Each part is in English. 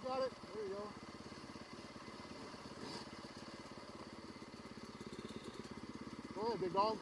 got it. There you go. Go ahead, big dog.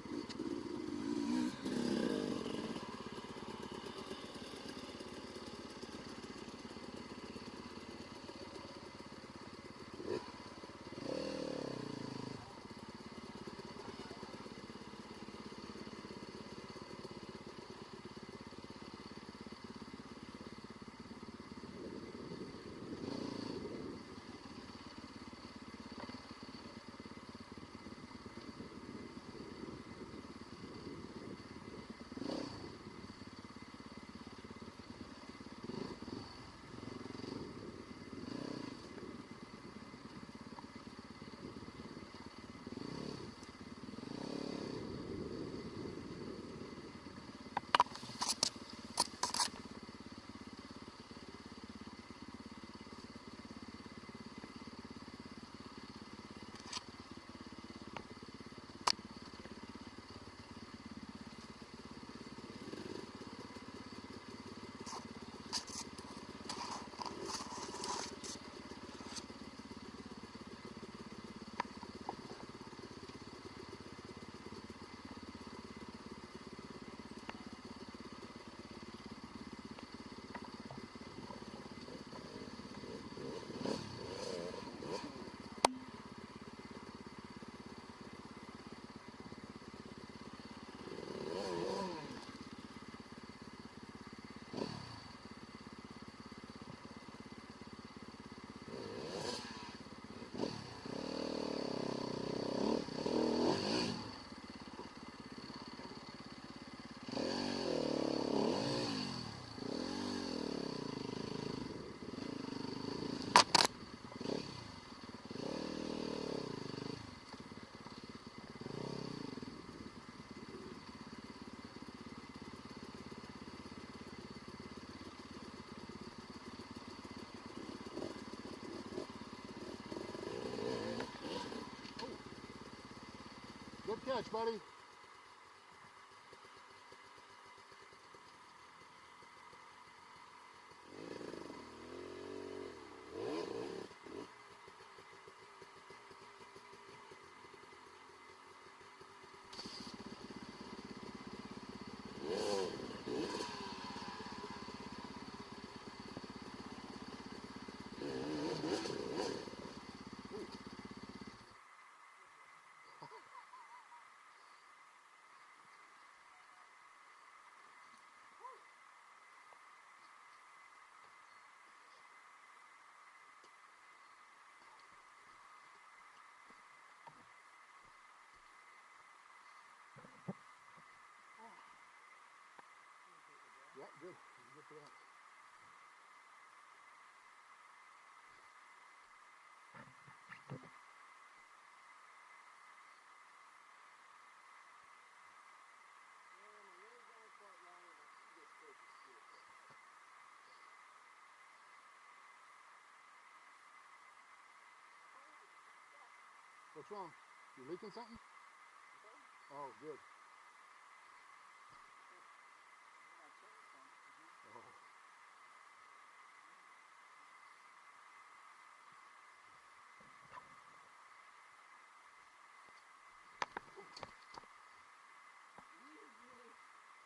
Good catch, buddy. Yeah, good. Good for that. What's wrong? You leaking something? Oh, good. Oh.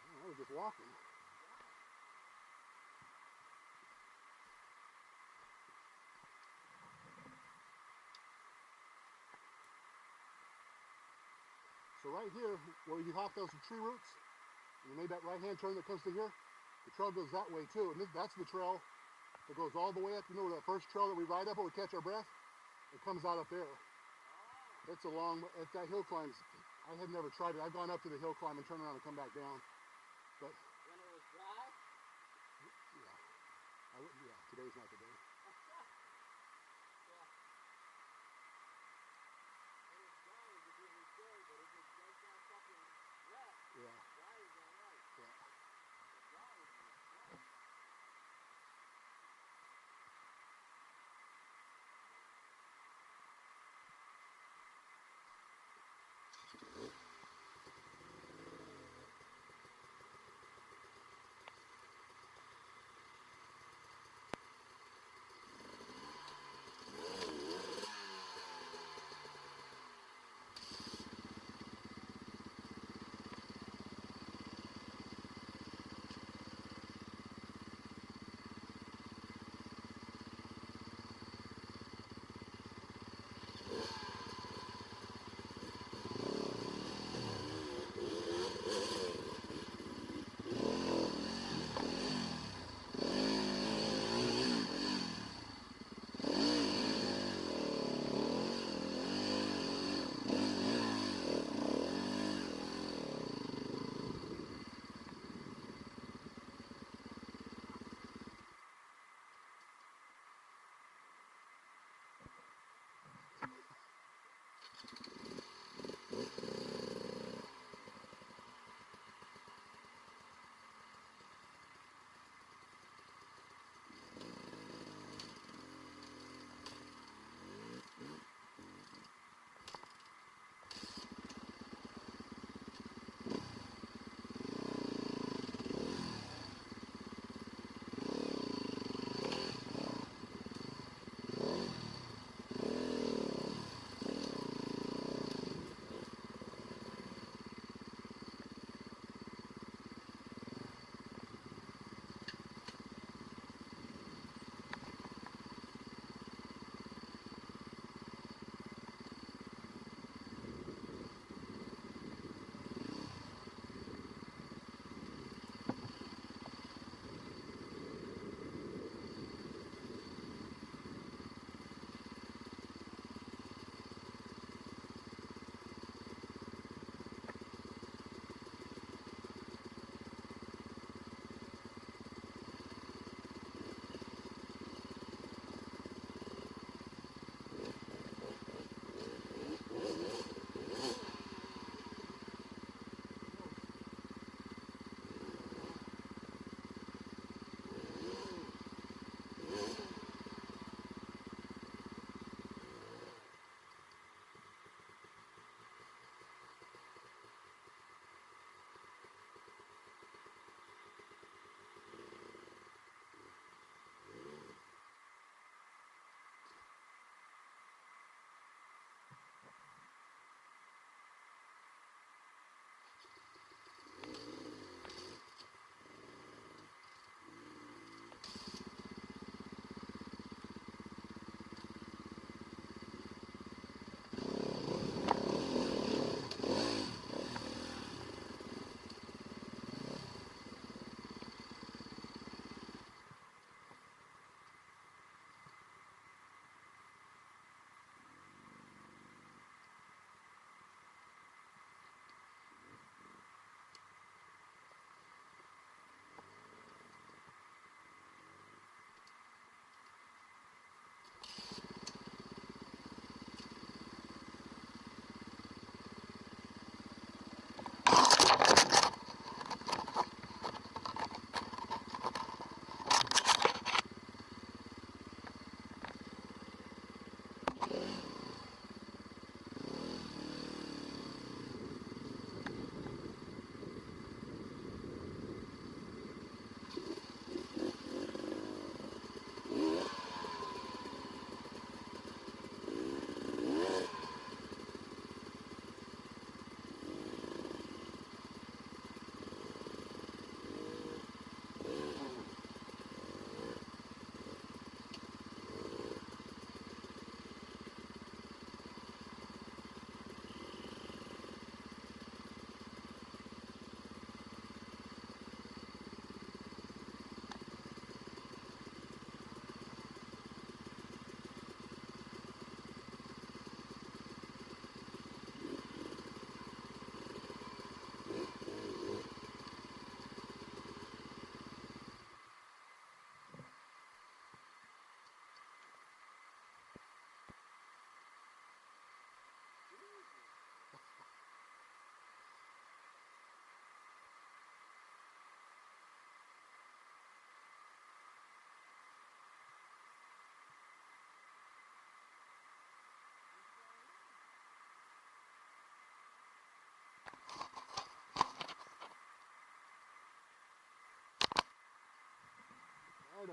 I was just walking. So right here, where you hopped those tree roots, and you made that right-hand turn that comes to here, the trail goes that way too. And that's the trail that goes all the way up. You know that first trail that we ride up where we catch our breath? It comes out up there. It's a long, it's that hill climb. I have never tried it. I've gone up to the hill climb and turned around and come back down. But when it was dry? Yeah. Yeah, today's not the day. Yeah. Yeah.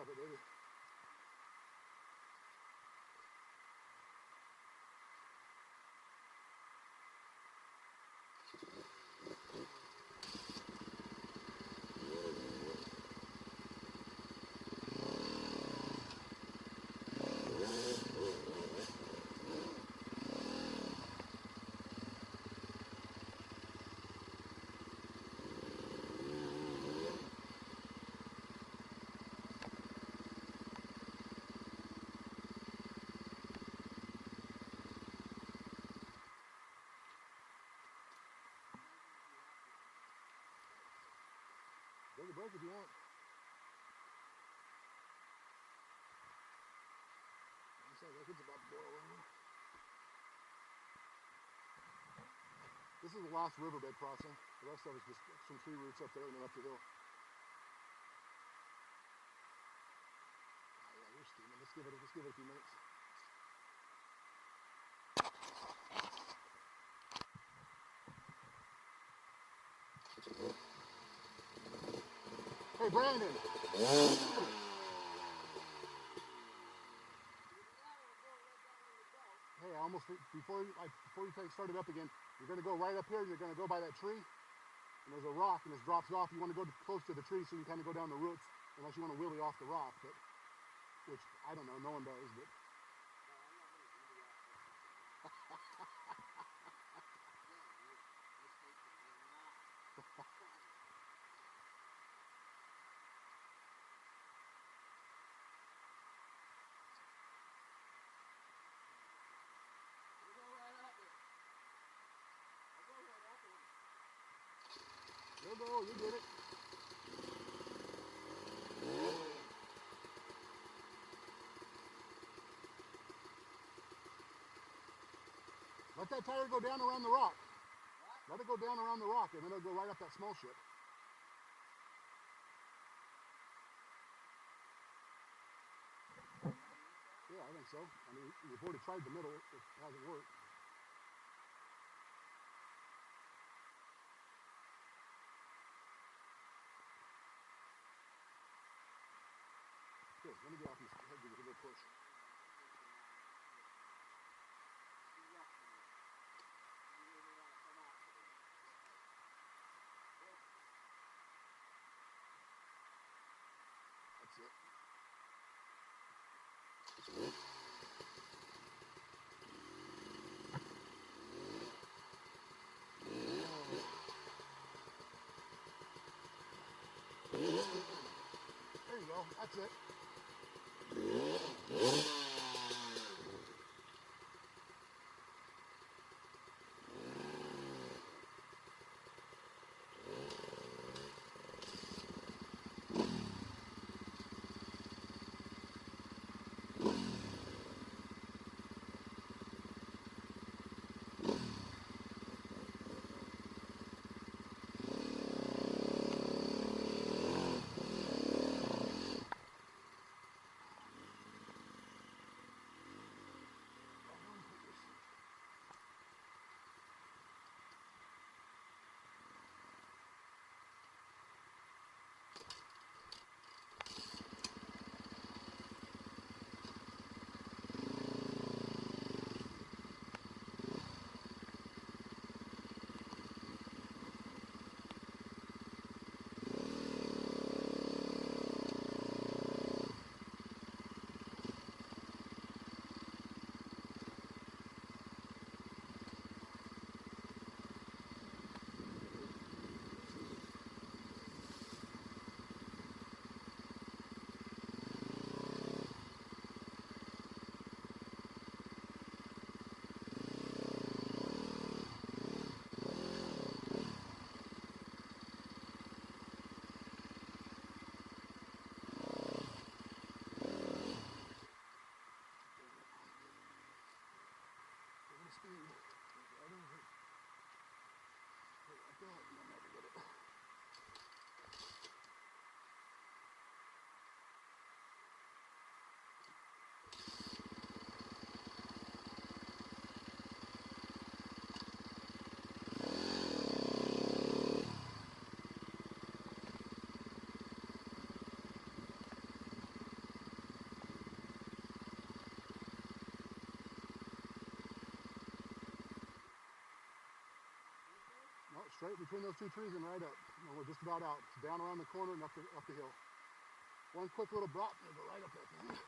of it, baby. Take a break if you want. Sounds like it's about to boil over. This is the last riverbed crossing. The rest of it's just some tree roots up there and then up the hill. Oh, yeah, you're steaming. Let's give it a few minutes. Hey, Brandon. Hey, almost before you start it up again, you're gonna go right up here and you're gonna go by that tree, and there's a rock and this drops off. You want to go close to the tree so you can kind of go down the roots, unless you want to wheelie off the rock, but which I don't know, no one does, but. You'll go, you get it. Let that tire go down around the rock. Let it go down around the rock, and then it'll go right up that small ship. Yeah, I think so. I mean, you've already tried the middle. It hasn't worked. Good. Let me get off this head, give it a little push. That's it. straight between those two trees and right up. And we're just about out. It's down around the corner and up the hill. One quick little drop and go right up that thing.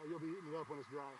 You'll be eating it up when it's dry.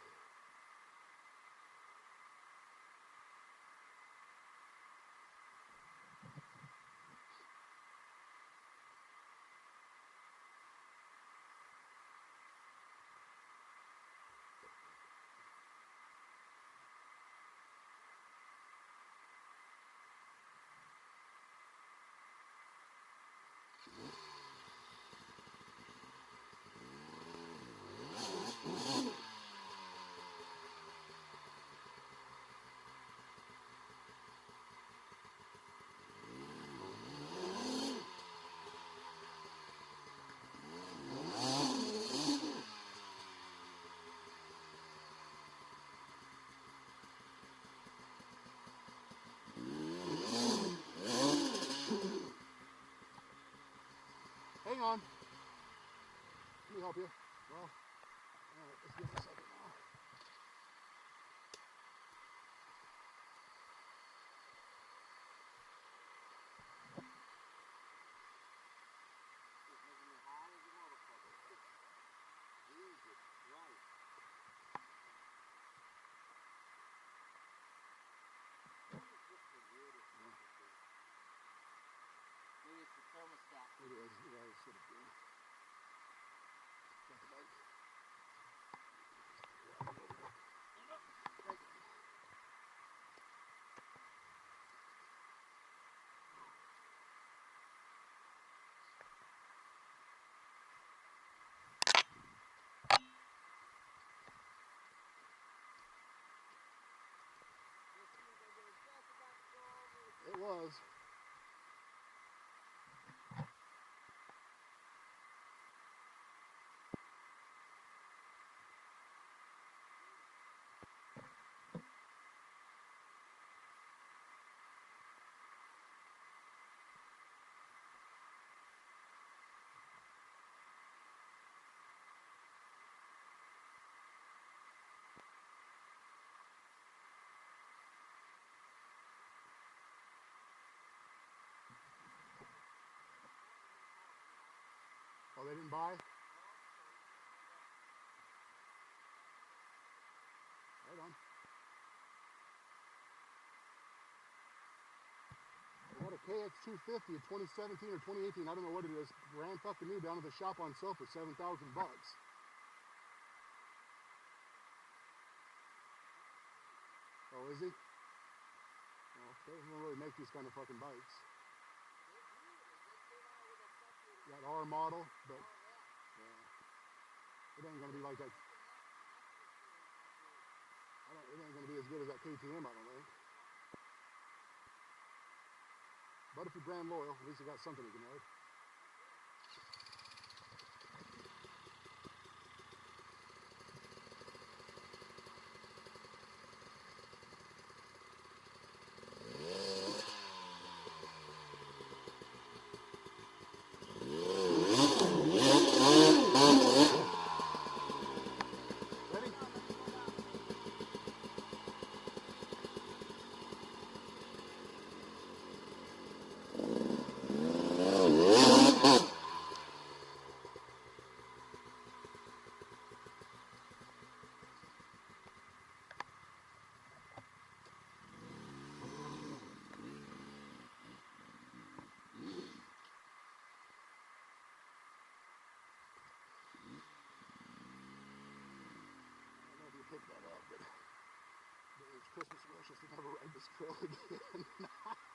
Hang on. Let me help you. Well, all right, let's give it a second now. Maybe it's the thermostat. It is, yeah, it should have been. Got the bike. It was. Oh, they didn't buy? Right on. I got a KX250 of 2017 or 2018, I don't know what it is. Ran fucking new down to the shop on sale for $7,000. Oh, is he? Well, they don't really make these kind of fucking bikes. That R model, but yeah, it ain't gonna be like that. It ain't gonna be as good as that KTM, I don't think. But if you're brand loyal, at least you got something you can ride. this trail again.